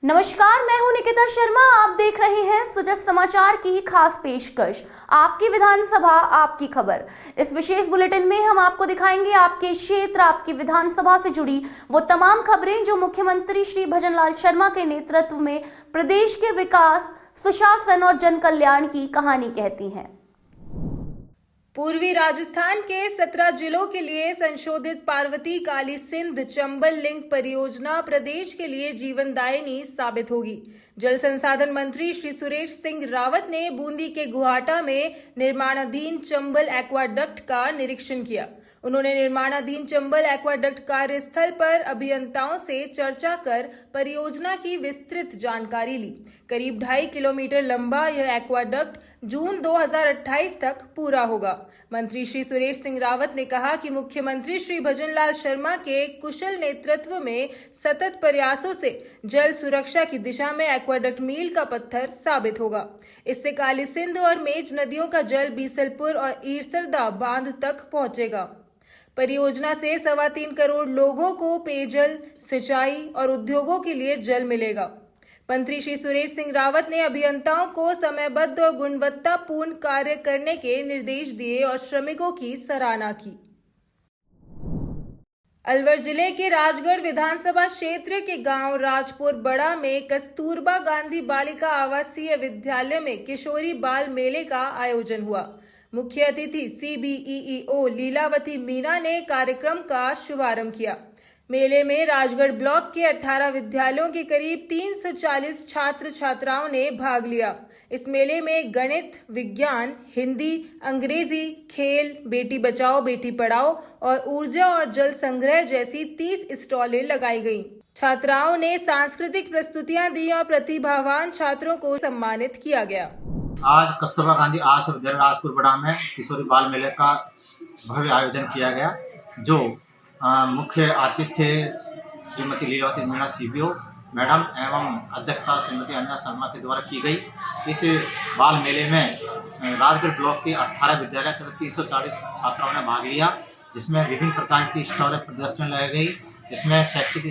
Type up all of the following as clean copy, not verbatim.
नमस्कार, मैं हूं निकिता शर्मा। आप देख रहे हैं सुजस समाचार की खास पेशकश, आपकी विधानसभा आपकी खबर। इस विशेष बुलेटिन में हम आपको दिखाएंगे आपके क्षेत्र, आपकी विधानसभा से जुड़ी वो तमाम खबरें जो मुख्यमंत्री श्री भजनलाल शर्मा के नेतृत्व में प्रदेश के विकास, सुशासन और जन कल्याण की कहानी कहती हैं। पूर्वी राजस्थान के 17 जिलों के लिए संशोधित पार्वती काली सिंध चंबल लिंक परियोजना प्रदेश के लिए जीवनदायिनी साबित होगी। जल संसाधन मंत्री श्री सुरेश सिंह रावत ने बूंदी के गुहाटा में निर्माणाधीन चंबल एक्वाडक्ट का निरीक्षण किया। उन्होंने निर्माणाधीन चंबल एक्वाडक्ट कार्यस्थल पर अभियंताओं से चर्चा कर परियोजना की विस्तृत जानकारी ली। करीब 2.5 किलोमीटर लंबा यह एक्वाडक्ट जून 2028 तक पूरा होगा। मंत्री श्री सुरेश सिंह रावत ने कहा कि मुख्यमंत्री श्री भजनलाल शर्मा के कुशल नेतृत्व में सतत प्रयासों से जल सुरक्षा की दिशा में एक्वाडक्ट मील का पत्थर साबित होगा। इससे काली सिंध और मेज नदियों का जल बीसलपुर और ईरसरदा बांध तक पहुंचेगा। परियोजना से 3.25 करोड़ लोगों को पेयजल, सिंचाई और उद्योगों के लिए जल मिलेगा। मंत्री श्री सुरेश सिंह रावत ने अभियंताओं को समयबद्ध और गुणवत्तापूर्ण कार्य करने के निर्देश दिए और श्रमिकों की सराहना की। अलवर जिले के राजगढ़ विधानसभा क्षेत्र के गांव राजपुर बड़ा में कस्तूरबा गांधी बालिका आवासीय विद्यालय में किशोरी बाल मेले का आयोजन हुआ। मुख्य अतिथि CBEEO लीलावती मीना ने कार्यक्रम का शुभारंभ किया। मेले में राजगढ़ ब्लॉक के 18 विद्यालयों के करीब 340 छात्र छात्राओं ने भाग लिया। इस मेले में गणित, विज्ञान, हिंदी, अंग्रेजी, खेल, बेटी बचाओ बेटी पढ़ाओ और ऊर्जा और जल संग्रह जैसी 30 स्टॉलें लगाई गईं। छात्राओं ने सांस्कृतिक प्रस्तुतियां दी और प्रतिभावान छात्रों को सम्मानित किया गया। आज कस्तूरबा गांधी आवास विद्यालय राजपुर बड़ा में किशोरी बाल मेले का भव्य आयोजन किया गया, जो मुख्य आतिथ्य श्रीमती लीलावती मीणा CBO मैडम एवं अध्यक्षता श्रीमती अंजना शर्मा के द्वारा की गई। इस बाल मेले में राजगढ़ ब्लॉक के 18 विद्यालय तथा 340 छात्राओं ने भाग लिया, जिसमें विभिन्न प्रकार की स्टॉल प्रदर्शन लगाई गई। इसमें शैक्षिक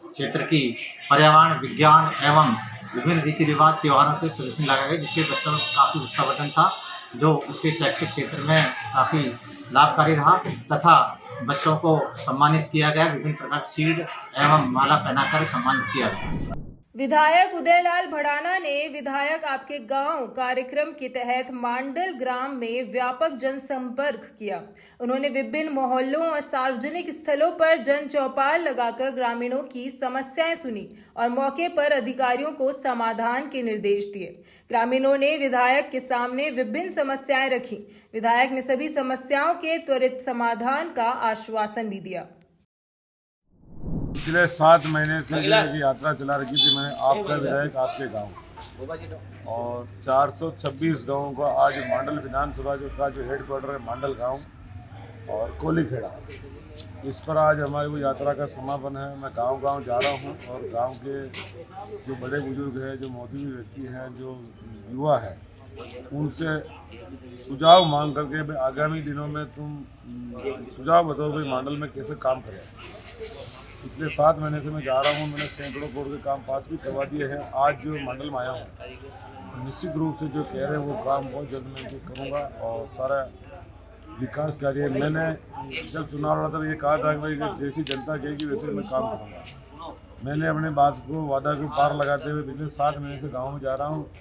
क्षेत्र की पर्यावरण, विज्ञान एवं विभिन्न रीति रिवाज त्योहारों के प्रदर्शन लगाए गए, जिससे बच्चों में काफ़ी उत्साहवर्धन था, जो उसके शैक्षिक क्षेत्र में काफ़ी लाभकारी रहा तथा बच्चों को सम्मानित किया गया। विभिन्न प्रकार की शील्ड एवं माला पहनाकर सम्मानित किया गया। विधायक उदयलाल भड़ाना ने विधायक आपके गांव कार्यक्रम के तहत मांडल ग्राम में व्यापक जनसंपर्क किया। उन्होंने विभिन्न मोहल्लों और सार्वजनिक स्थलों पर जन चौपाल लगाकर ग्रामीणों की समस्याएं सुनी और मौके पर अधिकारियों को समाधान के निर्देश दिए। ग्रामीणों ने विधायक के सामने विभिन्न समस्याएं रखी। विधायक ने सभी समस्याओं के त्वरित समाधान का आश्वासन भी दिया। पिछले 7 महीने से जो है कि यात्रा चला रखी थी मैंने, आपका विधायक आपके गांव, और 426 गाँवों का आज मांडल विधानसभा का जो हेडक्वार्टर है मांडल गांव और कोलीखेड़ा, इस पर आज हमारी वो यात्रा का समापन है। मैं गांव-गांव जा रहा हूं और गांव के जो बड़े बुजुर्ग हैं, जो मोहतमी व्यक्ति हैं, जो युवा हैं, उनसे सुझाव मांग करके आगामी दिनों में तुम सुझाव बताओ कि मांडल में कैसे काम करें। पिछले 7 महीने से मैं जा रहा हूँ, मैंने सैकड़ों करोड़ के काम पास भी करवा दिए हैं। आज जो मंडल में आया हूँ, निश्चित रूप से जो कह रहे हैं वो काम बहुत जल्द मैं करूँगा और सारा विकास कार्य, मैंने जब चुनाव लड़ा था ये कहा था कि जैसी जनता कहेगी वैसे मैं काम करूँगा। मैंने अपने बात को, वादा को पार लगाते हुए पिछले 7 महीने से गाँव में जा रहा हूँ,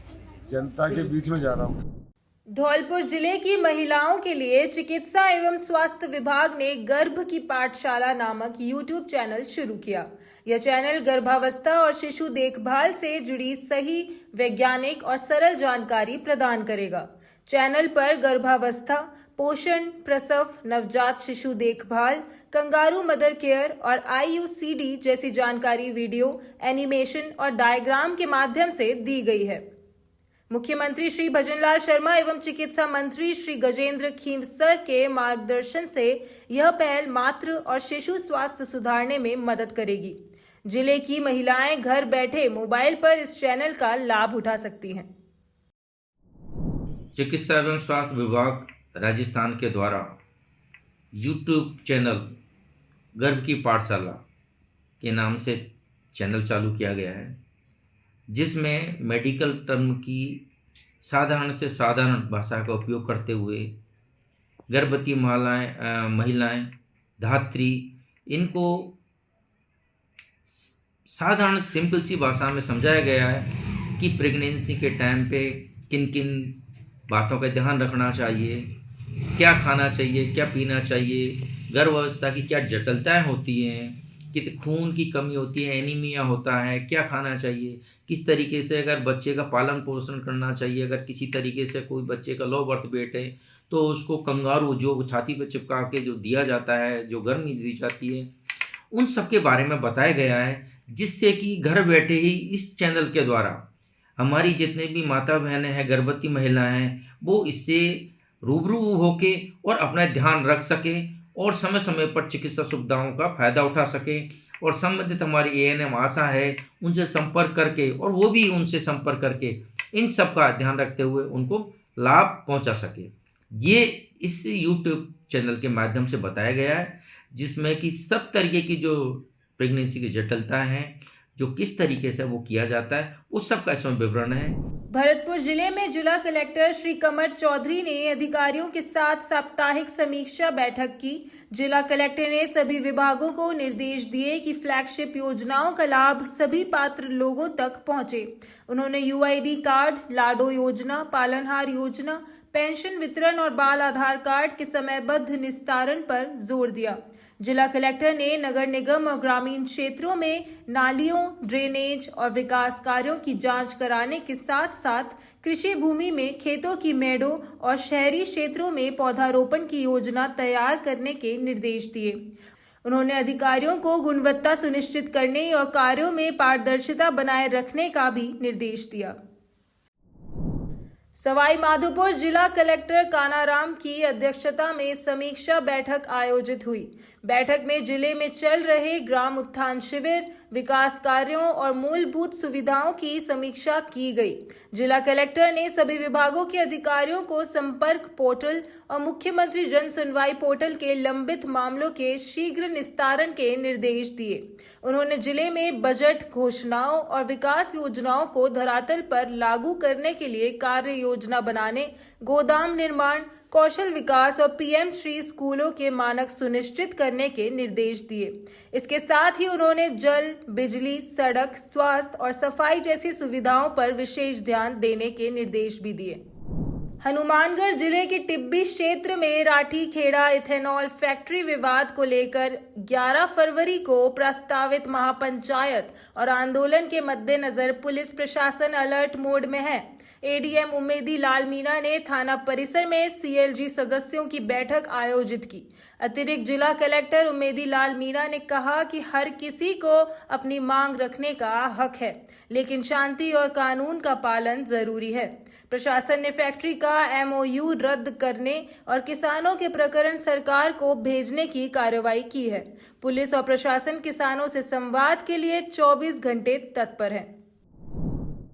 जनता के बीच में जा रहा हूँ। धौलपुर जिले की महिलाओं के लिए चिकित्सा एवं स्वास्थ्य विभाग ने गर्भ की पाठशाला नामक YouTube चैनल शुरू किया। यह चैनल गर्भावस्था और शिशु देखभाल से जुड़ी सही, वैज्ञानिक और सरल जानकारी प्रदान करेगा। चैनल पर गर्भावस्था, पोषण, प्रसव, नवजात शिशु देखभाल, कंगारू मदर केयर और IUCD जैसी जानकारी वीडियो, एनिमेशन और डायग्राम के माध्यम से दी गई है। मुख्यमंत्री श्री भजनलाल शर्मा एवं चिकित्सा मंत्री श्री गजेंद्र खींवसर के मार्गदर्शन से यह पहल मातृ और शिशु स्वास्थ्य सुधारने में मदद करेगी। जिले की महिलाएं घर बैठे मोबाइल पर इस चैनल का लाभ उठा सकती हैं। चिकित्सा एवं स्वास्थ्य विभाग राजस्थान के द्वारा YouTube चैनल गर्भ की पाठशाला के नाम से चैनल चालू किया गया है। जिसमें मेडिकल टर्म की साधारण से साधारण भाषा का उपयोग करते हुए गर्भवती महिलाएं धात्री इनको साधारण सिंपल सी भाषा में समझाया गया है कि प्रेगनेंसी के टाइम पे किन किन बातों का ध्यान रखना चाहिए, क्या खाना चाहिए, क्या पीना चाहिए, गर्भावस्था की क्या जटिलताएं होती हैं, कि खून की कमी होती है, एनीमिया होता है, क्या खाना चाहिए, किस तरीके से अगर बच्चे का पालन पोषण करना चाहिए, अगर किसी तरीके से कोई बच्चे का लो बर्थ वेट है तो उसको कंगारू जो छाती पर चिपका के जो दिया जाता है, जो गर्मी दी जाती है, उन सब के बारे में बताया गया है, जिससे कि घर बैठे ही इस चैनल के द्वारा हमारी जितने भी माता बहनें हैं, गर्भवती महिलाएं हैं, वो इससे रूबरू होके और अपना ध्यान रख सके और समय समय पर चिकित्सा सुविधाओं का फ़ायदा उठा सके और संबंधित हमारी एएनएम आशा है उनसे संपर्क करके और वो भी उनसे संपर्क करके इन सब का ध्यान रखते हुए उनको लाभ पहुंचा सके। ये इस यूट्यूब चैनल के माध्यम से बताया गया है, जिसमें कि सब तरीके की जो प्रेगनेंसी की जटिलता हैं, जो किस तरीके से वो किया जाता है, उस सब का इसमें विवरण है। भरतपुर जिले में जिला कलेक्टर श्री कमर चौधरी ने अधिकारियों के साथ साप्ताहिक समीक्षा बैठक की। जिला कलेक्टर ने सभी विभागों को निर्देश दिए कि फ्लैगशिप योजनाओं का लाभ सभी पात्र लोगों तक पहुंचे। उन्होंने यूआईडी कार्ड, लाडो योजना, पालनहार योजना, पेंशन वितरण और बाल आधार कार्ड के समयबद्ध निस्तारण पर जोर दिया। जिला कलेक्टर ने नगर निगम और ग्रामीण क्षेत्रों में नालियों, ड्रेनेज और विकास कार्यों की जांच कराने के साथ साथ कृषि भूमि में खेतों की मेड़ों और शहरी क्षेत्रों में पौधारोपण की योजना तैयार करने के निर्देश दिए। उन्होंने अधिकारियों को गुणवत्ता सुनिश्चित करने और कार्यों में पारदर्शिता बनाए रखने का भी निर्देश दिया। सवाई माधोपुर जिला कलेक्टर कानाराम की अध्यक्षता में समीक्षा बैठक आयोजित हुई। बैठक में जिले में चल रहे ग्राम उत्थान शिविर, विकास कार्यों और मूलभूत सुविधाओं की समीक्षा की गई। जिला कलेक्टर ने सभी विभागों के अधिकारियों को संपर्क पोर्टल और मुख्यमंत्री जन सुनवाई पोर्टल के लंबित मामलों के शीघ्र निस्तारण के निर्देश दिए। उन्होंने जिले में बजट घोषणाओं और विकास योजनाओं को धरातल पर लागू करने के लिए कार्य योजना बनाने, गोदाम निर्माण, कौशल विकास और पीएम श्री स्कूलों के मानक सुनिश्चित करने के निर्देश दिए। इसके साथ ही उन्होंने जल, बिजली, सड़क, स्वास्थ्य और सफाई जैसी सुविधाओं पर विशेष ध्यान देने के निर्देश भी दिए। हनुमानगढ़ जिले के टिब्बी क्षेत्र में राठी खेड़ा इथेनॉल फैक्ट्री विवाद को लेकर 11 फरवरी को प्रस्तावित महापंचायत और आंदोलन के मद्देनजर पुलिस प्रशासन अलर्ट मोड में है। एडीएम उमेदी लाल मीणा ने थाना परिसर में सीएलजी सदस्यों की बैठक आयोजित की। अतिरिक्त जिला कलेक्टर उमेदी लाल मीणा ने कहा कि हर किसी को अपनी मांग रखने का हक है, लेकिन शांति और कानून का पालन जरूरी है। प्रशासन ने फैक्ट्री का एमओयू रद्द करने और किसानों के प्रकरण सरकार को भेजने की कार्रवाई की है। पुलिस और प्रशासन किसानों से संवाद के लिए 24 घंटे तत्पर है।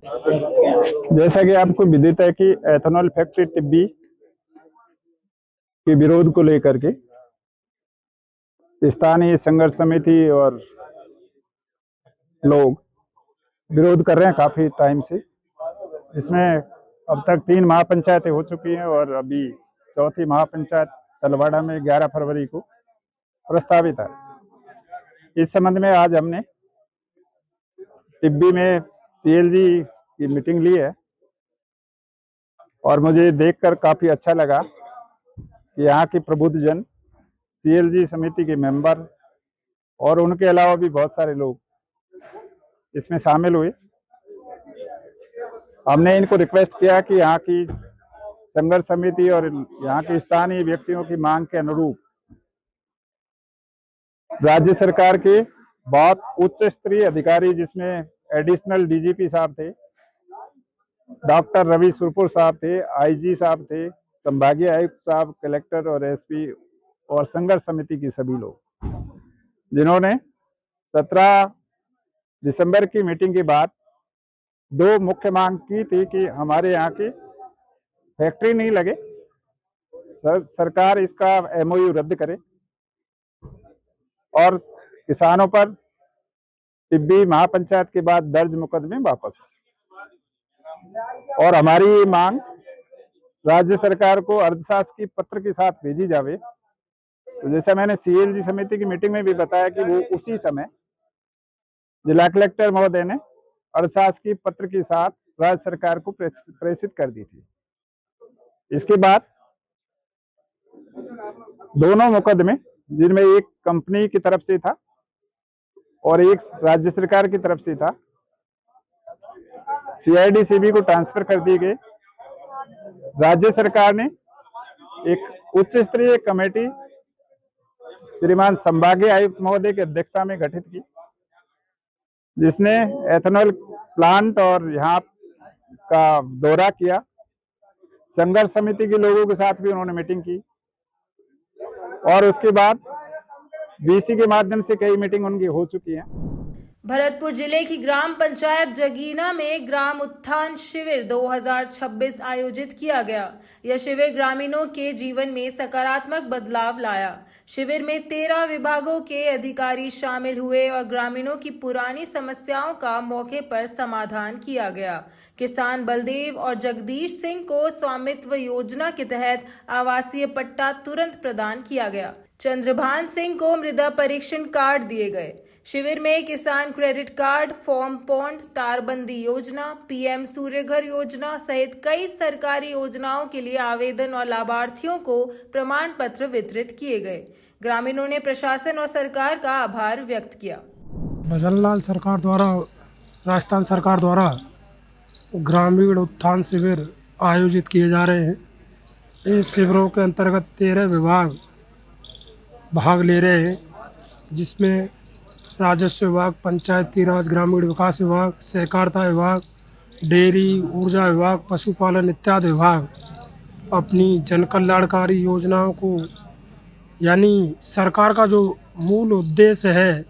जैसा कि आपको विदित है कि एथेनॉल फैक्ट्री टिब्बी के विरोध को लेकर के स्थानीय संघर्ष समिति और लोग विरोध कर रहे हैं काफी टाइम से। इसमें अब तक 3 महापंचायतें हो चुकी हैं और अभी 4थी महापंचायत तलवाड़ा में 11 फरवरी को प्रस्तावित है। इस संबंध में आज हमने टिब्बी में सीएलजी की मीटिंग ली है और मुझे देखकर काफी अच्छा लगा कि यहाँ के प्रबुद्धजन, सीएलजी समिति के मेंबर और उनके अलावा भी बहुत सारे लोग इसमें शामिल हुए। हमने इनको रिक्वेस्ट किया कि यहाँ की संघर्ष समिति और यहाँ के स्थानीय व्यक्तियों की मांग के अनुरूप राज्य सरकार के बहुत उच्च स्तरीय अधिकारी, जिसमें एडिशनल डीजीपी साहब थे, डॉक्टर रवि सुरपुर साहब थे, आईजी साहब थे, संभागीय आयुक्त साहब, कलेक्टर और एसपी और संघर्ष समिति के सभी लोग, जिन्होंने 17 दिसंबर की मीटिंग के बाद 2 मुख्य मांग की थी कि हमारे यहाँ की फैक्ट्री नहीं लगे, सरकार इसका एमओयू रद्द करे और किसानों पर टिब्बी महापंचायत के बाद दर्ज मुकदमे वापस हो। और हमारी ये मांग राज्य सरकार को अर्थशास्त्री पत्र के साथ भेजी जावे। तो जैसा मैंने CLG समिति की मीटिंग में भी बताया कि वो उसी समय जिला कलेक्टर महोदय ने अर्थशास्त्री पत्र के साथ राज्य सरकार को प्रेषित कर दी थी। इसके बाद दोनों मुकदमे, जिनमें एक कंपनी की तरफ से था और एक राज्य सरकार की तरफ से था, CID CB को ट्रांसफर कर दिए गए। राज्य सरकार ने एक उच्च स्तरीय कमेटी श्रीमान संभागीय आयुक्त महोदय की अध्यक्षता में गठित की, जिसने एथेनॉल प्लांट और यहाँ का दौरा किया। संघर्ष समिति के लोगों के साथ भी उन्होंने मीटिंग की और उसके बाद BC के माध्यम से कई मीटिंग उनकी हो चुकी हैं। भरतपुर जिले की ग्राम पंचायत जगीना में ग्राम उत्थान शिविर 2026 आयोजित किया गया। यह शिविर ग्रामीणों के जीवन में सकारात्मक बदलाव लाया। शिविर में 13 विभागों के अधिकारी शामिल हुए और ग्रामीणों की पुरानी समस्याओं का मौके पर समाधान किया गया। किसान बलदेव और जगदीश सिंह को स्वामित्व योजना के तहत आवासीय पट्टा तुरंत प्रदान किया गया। चंद्रभान सिंह को मृदा परीक्षण कार्ड दिए गए। शिविर में किसान क्रेडिट कार्ड, फॉर्म पॉन्ड, तारबंदी योजना, PM सूर्यघर योजना सहित कई सरकारी योजनाओं के लिए आवेदन और लाभार्थियों को प्रमाण पत्र वितरित किए गए। ग्रामीणों ने प्रशासन और सरकार का आभार व्यक्त किया। भजनलाल सरकार द्वारा, राजस्थान सरकार द्वारा ग्रामीण उत्थान शिविर आयोजित किए जा रहे हैं। इन शिविरों के अंतर्गत 13 विभाग भाग ले रहे हैं, जिसमें राजस्व विभाग, पंचायती राज ग्रामीण विकास विभाग, सहकारिता विभाग, डेयरी, ऊर्जा विभाग, पशुपालन इत्यादि विभाग अपनी जन कल्याणकारी योजनाओं को, यानी सरकार का जो मूल उद्देश्य है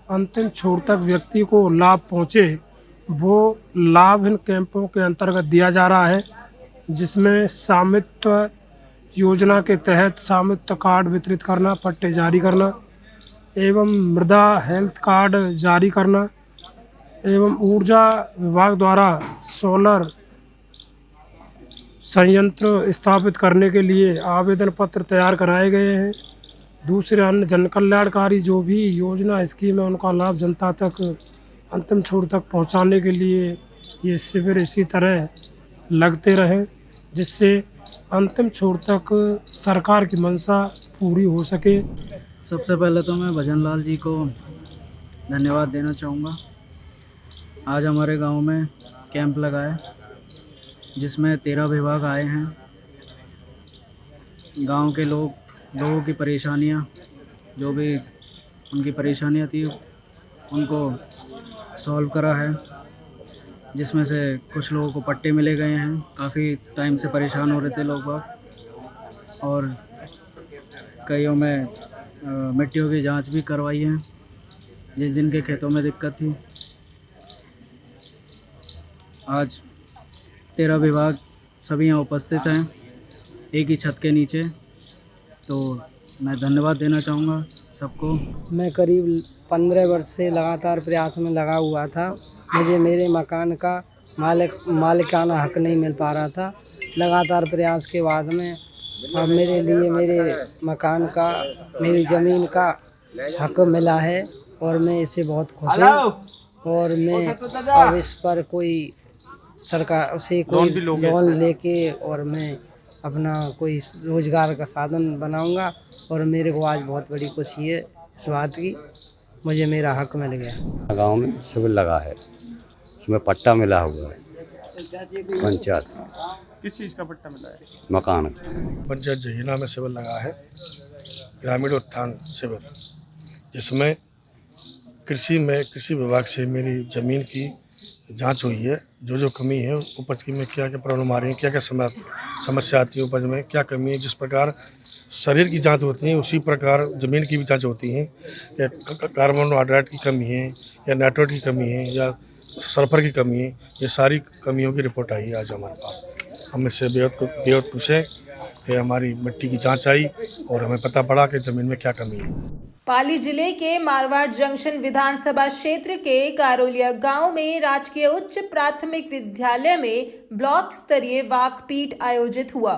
अंतिम छोर तक व्यक्ति को लाभ पहुँचे, वो लाभ इन कैंपों के अंतर्गत दिया जा रहा है, जिसमें स्वामित्व योजना के तहत स्वामित्व कार्ड वितरित करना, पट्टे जारी करना एवं मृदा हेल्थ कार्ड जारी करना एवं ऊर्जा विभाग द्वारा सोलर संयंत्र स्थापित करने के लिए आवेदन पत्र तैयार कराए गए हैं। दूसरे अन्य जन कल्याणकारी जो भी योजना स्कीम है उनका लाभ जनता तक अंतिम छोर तक पहुंचाने के लिए ये शिविर इसी तरह लगते रहें, जिससे अंतिम छोर तक सरकार की मंशा पूरी हो सके। सबसे पहले तो मैं भजनलाल जी को धन्यवाद देना चाहूँगा। आज हमारे गांव में कैंप लगा है, जिसमें 13 विभाग आए हैं। गांव के लोगों की परेशानियां, जो भी उनकी परेशानियां थी, उनको सॉल्व करा है, जिसमें से कुछ लोगों को पट्टे मिले गए हैं। काफ़ी टाइम से परेशान हो रहे थे लोग बाग, और कईयों में मिट्टियों की जांच भी करवाई है जिनके खेतों में दिक्कत थी। आज 13 विभाग सभी यहाँ उपस्थित हैं एक ही छत के नीचे, तो मैं धन्यवाद देना चाहूँगा सबको। मैं करीब 15 वर्ष से लगातार प्रयास में लगा हुआ था। मुझे मेरे मकान का मालिकाना हक नहीं मिल पा रहा था। लगातार प्रयास के बाद में अब मेरे लिए मेरे मकान का, मेरी ज़मीन का हक मिला है और मैं इससे बहुत खुश हूँ। और मैं अब इस पर कोई सरकार से कोई लोन लेके और मैं अपना कोई रोज़गार का साधन बनाऊंगा। और मेरे को आज बहुत बड़ी खुशी है इस बात की, मुझे मेरा हक मिल गया। गांव में शिविर लगा है, उसमें पट्टा मिला हुआ है। पंचायत किस चीज़ का पट्टा मिला है? मकान। पंचायत जगीना में शिविर लगा है, ग्रामीण उत्थान शिविर, जिसमें कृषि विभाग से मेरी ज़मीन की जांच हुई है। जो कमी है, उपज की में क्या क्या प्रॉब्लम आ रही है, क्या क्या समस्या आती है उपज में, क्या कमी है। जिस प्रकार शरीर की जांच होती है, उसी प्रकार ज़मीन की भी जांच होती है। कार्बोहाइड्रेट की कमी है, या नाइट्रोजन की कमी है, या सल्फर की कमी है। ये सारी कमियों की रिपोर्ट आई है आज हमारे पास। हम इससे बेहद खुश हैं कि हमारी मिट्टी की जांच आई और हमें पता पड़ा कि ज़मीन में क्या कमी है। पाली जिले के मारवाड़ जंक्शन विधानसभा क्षेत्र के कारोलिया गांव में राजकीय उच्च प्राथमिक विद्यालय में ब्लॉक स्तरीय वाकपीट आयोजित हुआ।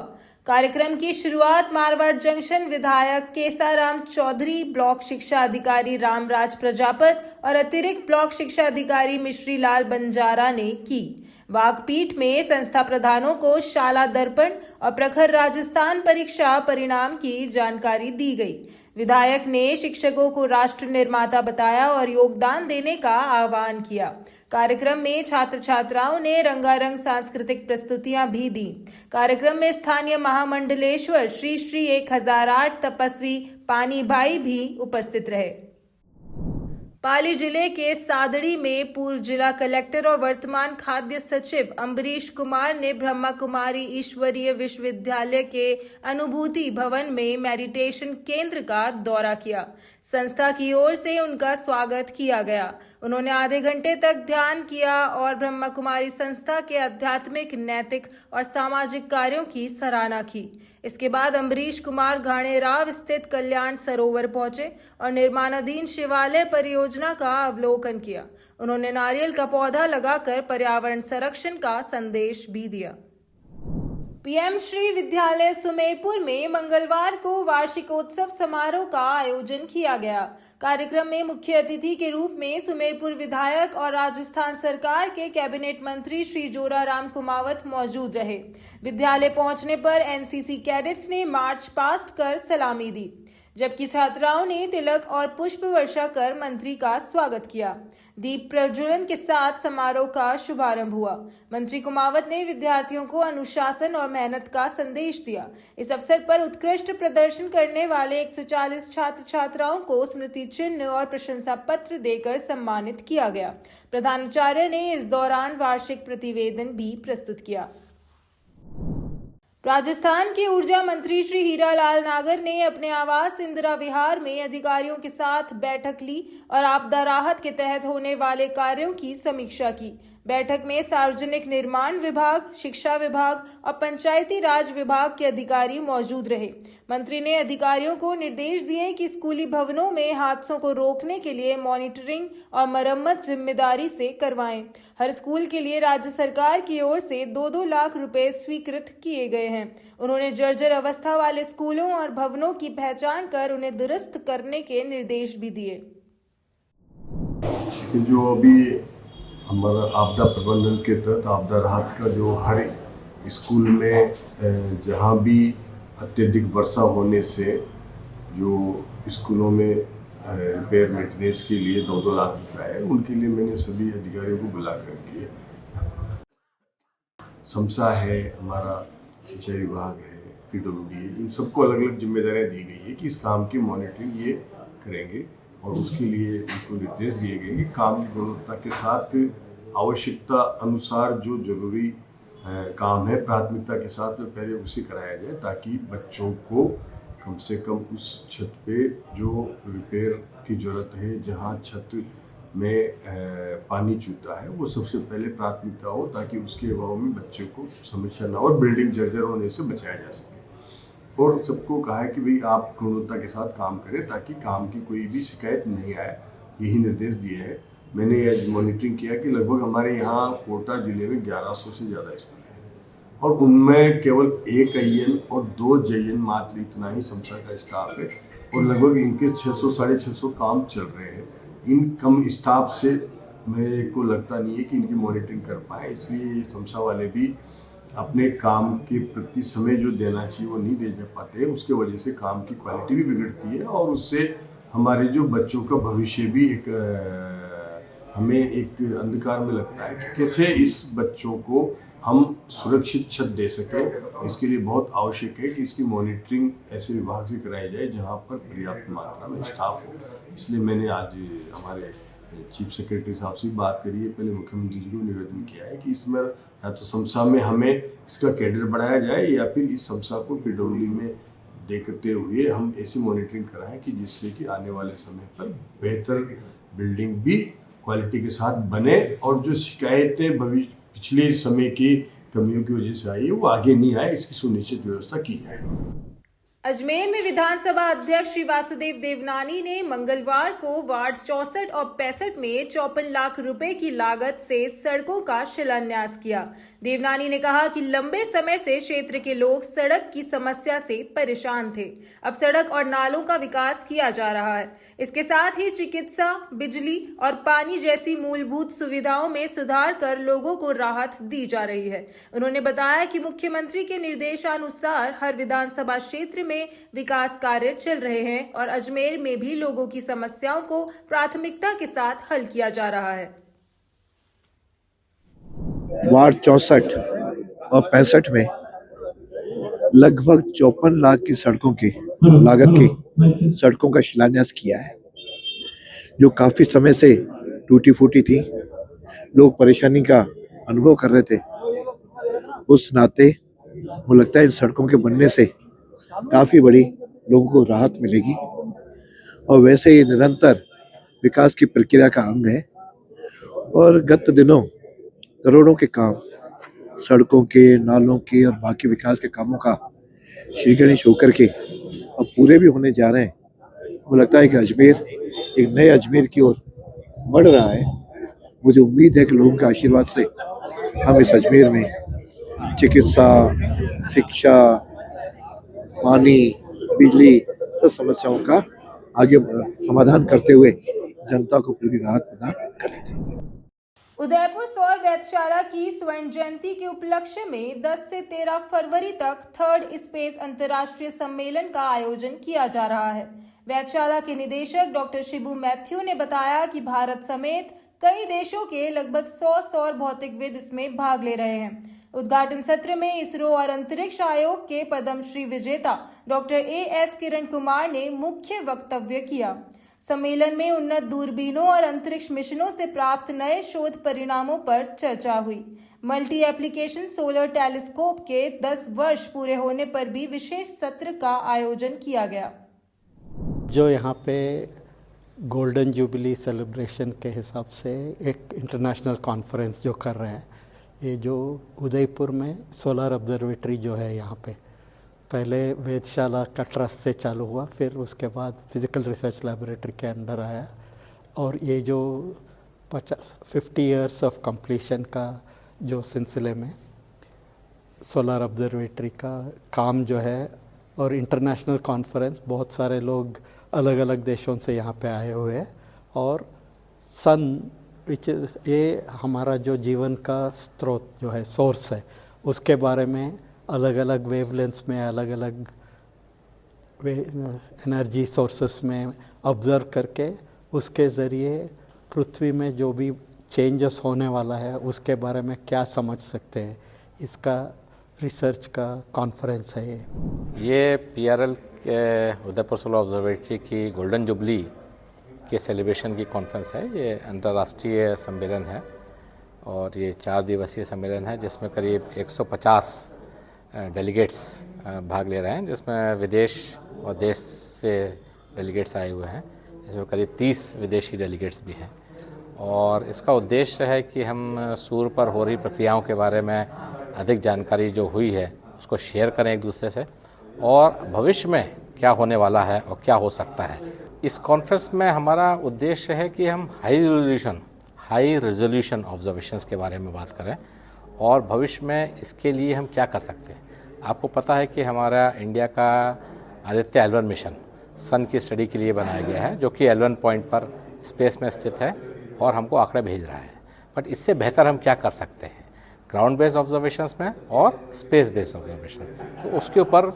कार्यक्रम की शुरुआत मारवाड़ जंक्शन विधायक केसाराम चौधरी, ब्लॉक शिक्षा अधिकारी रामराज प्रजापत और अतिरिक्त ब्लॉक शिक्षा अधिकारी मिश्री लाल बंजारा ने की। वाकपीट में संस्था प्रधानों को शाला दर्पण और प्रखर राजस्थान परीक्षा परिणाम की जानकारी दी गई। विधायक ने शिक्षकों को राष्ट्र निर्माता बताया और योगदान देने का आह्वान किया। कार्यक्रम में छात्र छात्राओं ने रंगारंग सांस्कृतिक प्रस्तुतियां भी दी। कार्यक्रम में स्थानीय महामंडलेश्वर श्री श्री 1008 तपस्वी पानी भाई भी उपस्थित रहे। पाली जिले के सादड़ी में पूर्व जिला कलेक्टर और वर्तमान खाद्य सचिव अम्बरीश कुमार ने ब्रह्मा कुमारी ईश्वरीय विश्वविद्यालय के अनुभूति भवन में मेडिटेशन केंद्र का दौरा किया। संस्था की ओर से उनका स्वागत किया गया। उन्होंने आधे घंटे तक ध्यान किया और ब्रह्मा कुमारी संस्था के आध्यात्मिक, नैतिक और सामाजिक कार्यों की सराहना की। इसके बाद अम्बरीश कुमार घाणेराव स्थित कल्याण सरोवर पहुंचे और निर्माणाधीन शिवालय परियोजना का अवलोकन किया। उन्होंने नारियल का पौधा लगाकर पर्यावरण संरक्षण का संदेश भी दिया। पीएम श्री विद्यालय सुमेरपुर में मंगलवार को वार्षिकोत्सव समारोह का आयोजन किया गया। कार्यक्रम में मुख्य अतिथि के रूप में सुमेरपुर विधायक और राजस्थान सरकार के कैबिनेट मंत्री श्री जोराराम कुमावत मौजूद रहे। विद्यालय पहुंचने पर एनसीसी कैडेट्स ने मार्च पास्ट कर सलामी दी, जबकि छात्राओं ने तिलक और पुष्प वर्षा कर मंत्री का स्वागत किया। दीप प्रज्वलन के साथ समारोह का शुभारंभ हुआ। मंत्री कुमावत ने विद्यार्थियों को अनुशासन और मेहनत का संदेश दिया। इस अवसर पर उत्कृष्ट प्रदर्शन करने वाले 140 छात्र छात्राओं को स्मृति चिन्ह और प्रशंसा पत्र देकर सम्मानित किया गया। प्रधानाचार्य ने इस दौरान वार्षिक प्रतिवेदन भी प्रस्तुत किया। राजस्थान के ऊर्जा मंत्री श्री हीरालाल नागर ने अपने आवास इंदिरा विहार में अधिकारियों के साथ बैठक ली और आपदा राहत के तहत होने वाले कार्यों की समीक्षा की। बैठक में सार्वजनिक निर्माण विभाग, शिक्षा विभाग और पंचायती राज विभाग के अधिकारी मौजूद रहे। मंत्री ने अधिकारियों को निर्देश दिए कि स्कूली भवनों में हादसों को रोकने के लिए मॉनिटरिंग और मरम्मत जिम्मेदारी से करवाएं। हर स्कूल के लिए राज्य सरकार की ओर से 2-2 लाख रुपए स्वीकृत किए गए हैं। उन्होंने जर्जर अवस्था वाले स्कूलों और भवनों की पहचान कर उन्हें दुरुस्त करने के निर्देश भी दिए। जो अभी हमारा आपदा प्रबंधन के तहत आपदा राहत का जो हर स्कूल में जहाँ भी अत्यधिक वर्षा होने से जो स्कूलों में रिपेयर मेंटेनेंस के लिए 2-2 लाख रुपए है, उनके लिए मैंने सभी अधिकारियों को बुला करके समसा है, हमारा शिक्षा विभाग है, PWD है, इन सबको अलग अलग जिम्मेदारियां दी गई है कि इस काम की मॉनिटरिंग ये करेंगे और उसके लिए उनको निर्देश दिए गए कि काम की गुणवत्ता के साथ आवश्यकता अनुसार जो जरूरी काम है प्राथमिकता के साथ में पहले उसे कराया जाए, ताकि बच्चों को कम से कम उस छत पे जो रिपेयर की ज़रूरत है, जहाँ छत में पानी चूता है, वो सबसे पहले प्राथमिकता हो, ताकि उसके अभाव में बच्चों को समस्या ना हो और बिल्डिंग जर्जर होने से बचाया जा सके। और सबको कहा है कि भाई आप गुणवत्ता के साथ काम करें ताकि काम की कोई भी शिकायत नहीं आए, यही निर्देश दिए हैं। मैंने आज मॉनिटरिंग किया कि लगभग हमारे यहाँ कोटा जिले में 1100 से ज़्यादा स्कूल हैं और उनमें केवल 1 IN और 2 JN मात्र इतना ही समसा का स्टाफ है और लगभग इनके 600-650 काम चल रहे हैं। इन कम स्टाफ से मेरे को लगता नहीं है कि इनकी मॉनिटरिंग कर पाए, इसलिए ये समसा वाले भी अपने काम के प्रति समय जो देना चाहिए वो नहीं दे पाते, उसके वजह से काम की क्वालिटी भी बिगड़ती है और उससे हमारे जो बच्चों का भविष्य भी हमें एक अंधकार में लगता है कि कैसे इस बच्चों को हम सुरक्षित छत दे सकें। इसके लिए बहुत आवश्यक है कि इसकी मॉनिटरिंग ऐसे विभाग से कराई जाए जहाँ पर पर्याप्त मात्रा में स्टाफ हो। इसलिए मैंने आज हमारे चीफ सेक्रेटरी साहब से बात करी है, पहले मुख्यमंत्री जी को निवेदन किया है कि इसमें या तो समसा में हमें इसका कैडर बढ़ाया जाए या फिर इस समसा को PWD में देखते हुए हम ऐसी मॉनिटरिंग कराएं कि जिससे कि आने वाले समय पर बेहतर बिल्डिंग भी क्वालिटी के साथ बने और जो शिकायतें पिछले समय की कमियों की वजह से आई है वो आगे नहीं आए, इसकी सुनिश्चित व्यवस्था की जाए। अजमेर में विधानसभा अध्यक्ष श्री वासुदेव देवनानी ने मंगलवार को वार्ड 64 और 65 में 54 लाख रुपए की लागत से सड़कों का शिलान्यास किया। देवनानी ने कहा कि लंबे समय से क्षेत्र के लोग सड़क की समस्या से परेशान थे। अब सड़क और नालों का विकास किया जा रहा है। इसके साथ ही चिकित्सा, बिजली और पानी जैसी मूलभूत सुविधाओं में सुधार कर लोगों को राहत दी जा रही है। उन्होंने बताया कि मुख्यमंत्री के निर्देशानुसार हर विधानसभा क्षेत्र में विकास कार्य चल रहे हैं और अजमेर में भी लोगों की समस्याओं को प्राथमिकता के साथ हल किया जा रहा है। वार्ड 64 और 65 में लगभग 54 लाख की सड़कों की लागत की सड़कों का शिलान्यास किया है, जो काफी समय से टूटी फूटी थी। लोग परेशानी का अनुभव कर रहे थे। उस नाते वो लगता है इन सड़कों के बनने से काफी बड़ी लोगों को राहत मिलेगी और वैसे ही निरंतर विकास की प्रक्रिया का अंग है। और गत दिनों करोड़ों के काम सड़कों के, नालों के और बाकी विकास के कामों का श्री गणेश होकर के अब पूरे भी होने जा रहे हैं। वो लगता है कि अजमेर एक नए अजमेर की ओर बढ़ रहा है। मुझे उम्मीद है कि लोगों के आशीर्वाद से हम इस अजमेर में चिकित्सा, शिक्षा, पानी, बिजली सब समस्याओं का आगे समाधान करते हुए जनता को पूरी राहत प्रदान करेंगे। उदयपुर सौर वेधशाला की स्वर्ण जयंती के उपलक्ष्य में 10 से 13 फरवरी तक 3rd स्पेस अंतर्राष्ट्रीय सम्मेलन का आयोजन किया जा रहा है। वेधशाला के निदेशक डॉक्टर शिबू मैथ्यू ने बताया कि भारत समेत कई देशों के लगभग 100 सौर भौतिकविद इसमें भाग ले रहे हैं। उद्घाटन सत्र में इसरो और अंतरिक्ष आयोग के पद्मश्री विजेता डॉक्टर A.S. किरण कुमार ने मुख्य वक्तव्य किया। सम्मेलन में उन्नत दूरबीनों और अंतरिक्ष मिशनों से प्राप्त नए शोध परिणामों पर चर्चा हुई। मल्टी एप्लीकेशन सोलर टेलीस्कोप के 10 वर्ष पूरे होने पर भी विशेष सत्र का आयोजन किया गया। जो यहाँ पे गोल्डन जुबली सेलिब्रेशन के हिसाब से एक इंटरनेशनल कॉन्फ्रेंस जो कर रहे हैं, ये जो उदयपुर में सोलर ऑब्जर्वेटरी जो है, यहाँ पे पहले वेधशाला का ट्रस्ट से चालू हुआ, फिर उसके बाद फिजिकल रिसर्च लैबोरेटरी के अंडर आया और ये जो 50 इयर्स ऑफ कंप्लीशन का जो सिलसिले में सोलर ऑब्जर्वेटरी का काम जो है और इंटरनेशनल कॉन्फ्रेंस, बहुत सारे लोग अलग अलग देशों से यहाँ पे आए हुए हैं और सन विच ये हमारा जो जीवन का स्रोत जो है, सोर्स है, उसके बारे में अलग अलग वेवलेंथ्स में, अलग अलग एनर्जी सोर्सेस में ऑब्ज़र्व करके उसके ज़रिए पृथ्वी में जो भी चेंजेस होने वाला है उसके बारे में क्या समझ सकते हैं, इसका रिसर्च का कॉन्फ्रेंस है। ये PRL के उदयपुर सोलर ऑब्जर्वेटरी की गोल्डन जुबली के सेलिब्रेशन की कॉन्फ्रेंस है। ये अंतर्राष्ट्रीय सम्मेलन है और ये 4 दिवसीय सम्मेलन है जिसमें करीब 150 डेलीगेट्स भाग ले रहे हैं, जिसमें विदेश और देश से डेलीगेट्स आए हुए हैं। इसमें करीब 30 विदेशी डेलीगेट्स भी हैं और इसका उद्देश्य है कि हम सूर्य पर हो रही प्रक्रियाओं के बारे में अधिक जानकारी जो हुई है उसको शेयर करें एक दूसरे से और भविष्य में क्या होने वाला है और क्या हो सकता है। इस कॉन्फ्रेंस में हमारा उद्देश्य है कि हम हाई रेजोल्यूशन ऑब्जर्वेशंस के बारे में बात करें और भविष्य में इसके लिए हम क्या कर सकते हैं। आपको पता है कि हमारा इंडिया का आदित्य L1 मिशन सन की स्टडी के लिए बनाया गया है, जो कि L1 पॉइंट पर स्पेस में स्थित है और हमको आंकड़े भेज रहा है। बट इससे बेहतर हम क्या कर सकते हैं ग्राउंड बेस्ड ऑब्जर्वेशंस में और स्पेस बेस्ड ऑब्जर्वेशन, तो उसके ऊपर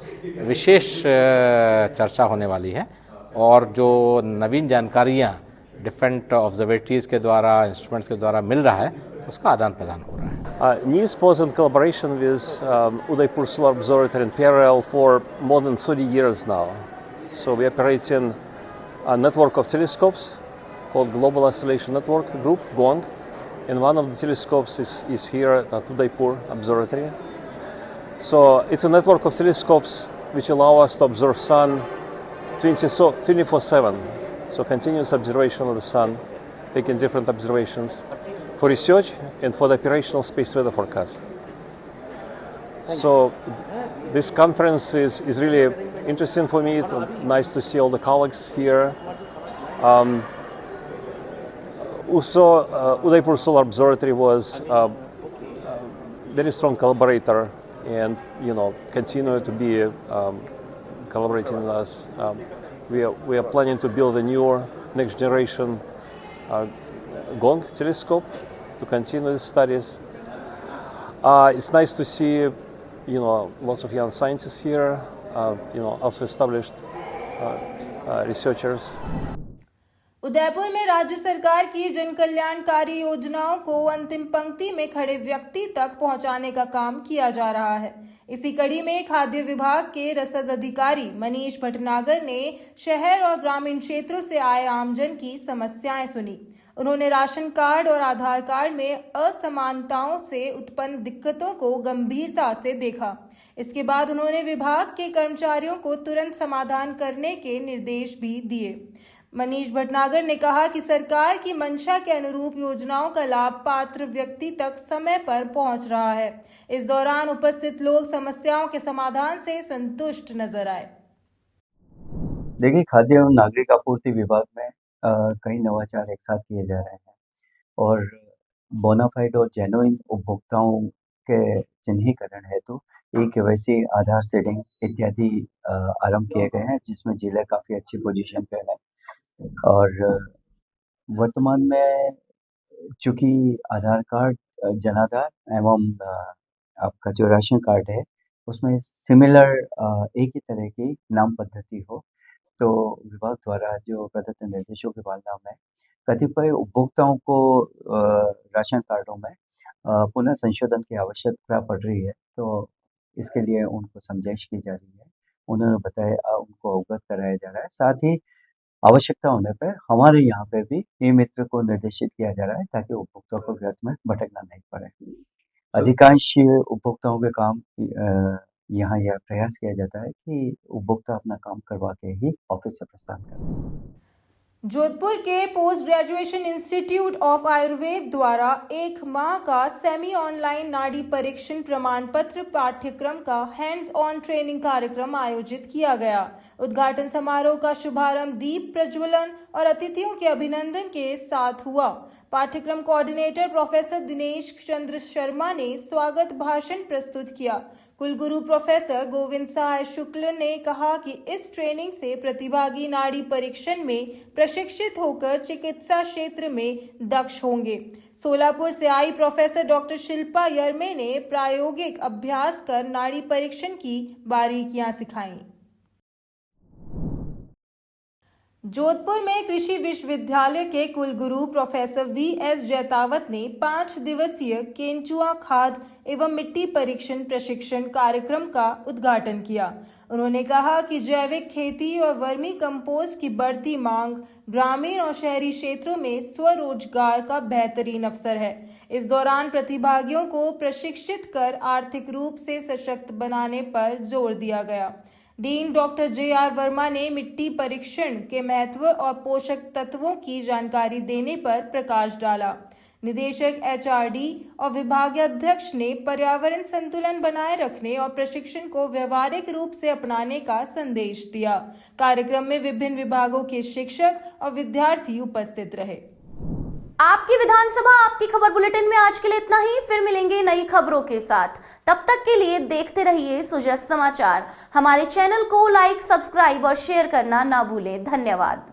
विशेष चर्चा होने वाली है और जो नवीन जानकारियाँ डिफरेंट ऑब्जर्वेटरीज के द्वारा, इंस्ट्रूमेंट्स के द्वारा मिल रहा है, उसका आदान प्रदान हो रहा है। NIS was in collaboration with Udaipur Solar Observatory and PRL for more than 30 years now. So we operate in a network of telescopes called Global Oscillation Network Group, GONG, and one of the telescopes is here at Udaipur Observatory. So it's a network of telescopes which allow us to observe sun 24/7. So continuous observation of the sun, taking different observations for research and for the operational space weather forecast. So this conference is really interesting for me. It's nice to see all the colleagues here. Also, Udaipur Solar Observatory was a very strong collaborator, and continue to be collaborating with us. We are planning to build a new next generation Gong telescope to continue the studies. It's nice to see lots of young scientists here, also established researchers. Udaipur में राज्य सरकार की जन कल्याणकारी योजनाओं को अंतिम पंक्ति में खड़े व्यक्ति तक पहुंचाने का काम किया जा रहा है। इसी कड़ी में खाद्य विभाग के रसद अधिकारी मनीष भटनागर ने शहर और ग्रामीण क्षेत्रों से आए आमजन की समस्याएं सुनी। उन्होंने राशन कार्ड और आधार कार्ड में असमानताओं से उत्पन्न दिक्कतों को गंभीरता से देखा। इसके बाद उन्होंने विभाग के कर्मचारियों को तुरंत समाधान करने के निर्देश भी दिए। मनीष भटनागर ने कहा कि सरकार की मंशा के अनुरूप योजनाओं का लाभ पात्र व्यक्ति तक समय पर पहुंच रहा है। इस दौरान उपस्थित लोग समस्याओं के समाधान से संतुष्ट नजर आए। देखिए, खाद्य एवं नागरिक आपूर्ति विभाग में कई नवाचार एक साथ किए जा रहे हैं और बोनाफाइड और जेन्युइन उपभोक्ताओं के चिन्हीकरण हेतु ई-केवाईसी, आधार सीडिंग इत्यादि आरंभ किए गए हैं, जिसमें जिले काफ़ी अच्छी पोजीशन पे है। और वर्तमान में चूँकि आधार कार्ड, जनाधार एवं आपका जो राशन कार्ड है उसमें सिमिलर एक ही तरह की नाम पद्धति हो, तो विभाग द्वारा जो प्रदत्त निर्देशों के पालना में कतिपय उपभोक्ताओं को राशन कार्डों में पुनः संशोधन की आवश्यकता पड़ रही है, तो इसके लिए उनको समझाइश की जा रही है। उन्होंने बताया, उनको अवगत कराया जा रहा है। साथ ही आवश्यकता होने पर हमारे यहाँ पे भी ई मित्र को निर्देशित किया जा रहा है ताकि उपभोक्ताओं को व्यर्थ में भटकना नहीं पड़े। अधिकांश उपभोक्ताओं के काम यहाँ यह प्रयास किया जाता है कि उपभोक्ता अपना काम करवा के ही ऑफिस से प्रस्थान करें। जोधपुर के post graduation institute of Ayurveda द्वारा 1 माह का सेमी ऑनलाइन नाड़ी परीक्षण प्रमाण पत्र पाठ्यक्रम का हैंड्स ऑन ट्रेनिंग कार्यक्रम आयोजित किया गया। उद्घाटन समारोह का शुभारंभ दीप प्रज्वलन और अतिथियों के अभिनंदन के साथ हुआ। पाठ्यक्रम कोऑर्डिनेटर प्रोफेसर दिनेश चंद्र शर्मा ने स्वागत भाषण प्रस्तुत किया। कुलगुरु प्रोफेसर गोविंद सहाय शुक्ल ने कहा कि इस ट्रेनिंग से प्रतिभागी नाड़ी परीक्षण में प्रशिक्षित होकर चिकित्सा क्षेत्र में दक्ष होंगे। सोलापुर से आई प्रोफेसर डॉक्टर शिल्पा यर्मे ने प्रायोगिक अभ्यास कर नाड़ी परीक्षण की बारीकियां सिखाईं। जोधपुर में कृषि विश्वविद्यालय के कुलगुरु प्रोफेसर वी.एस. जैतावत ने 5 दिवसीय केंचुआ खाद एवं मिट्टी परीक्षण प्रशिक्षण कार्यक्रम का उद्घाटन किया। उन्होंने कहा कि जैविक खेती और वर्मी कंपोस्ट की बढ़ती मांग ग्रामीण और शहरी क्षेत्रों में स्वरोजगार का बेहतरीन अवसर है। इस दौरान प्रतिभागियों को प्रशिक्षित कर आर्थिक रूप से सशक्त बनाने पर जोर दिया गया। Dean doctor JR. वर्मा ने मिट्टी परीक्षण के महत्व और पोषक तत्वों की जानकारी देने पर प्रकाश डाला। निदेशक एचआरडी और विभागाध्यक्ष ने पर्यावरण संतुलन बनाए रखने और प्रशिक्षण को व्यवहारिक रूप से अपनाने का संदेश दिया। कार्यक्रम में विभिन्न विभागों के शिक्षक और विद्यार्थी उपस्थित रहे। आपकी विधानसभा आपकी खबर बुलेटिन में आज के लिए इतना ही। फिर मिलेंगे नई खबरों के साथ। तब तक के लिए देखते रहिए सुजस समाचार। हमारे चैनल को लाइक, सब्सक्राइब और शेयर करना ना भूलें। धन्यवाद।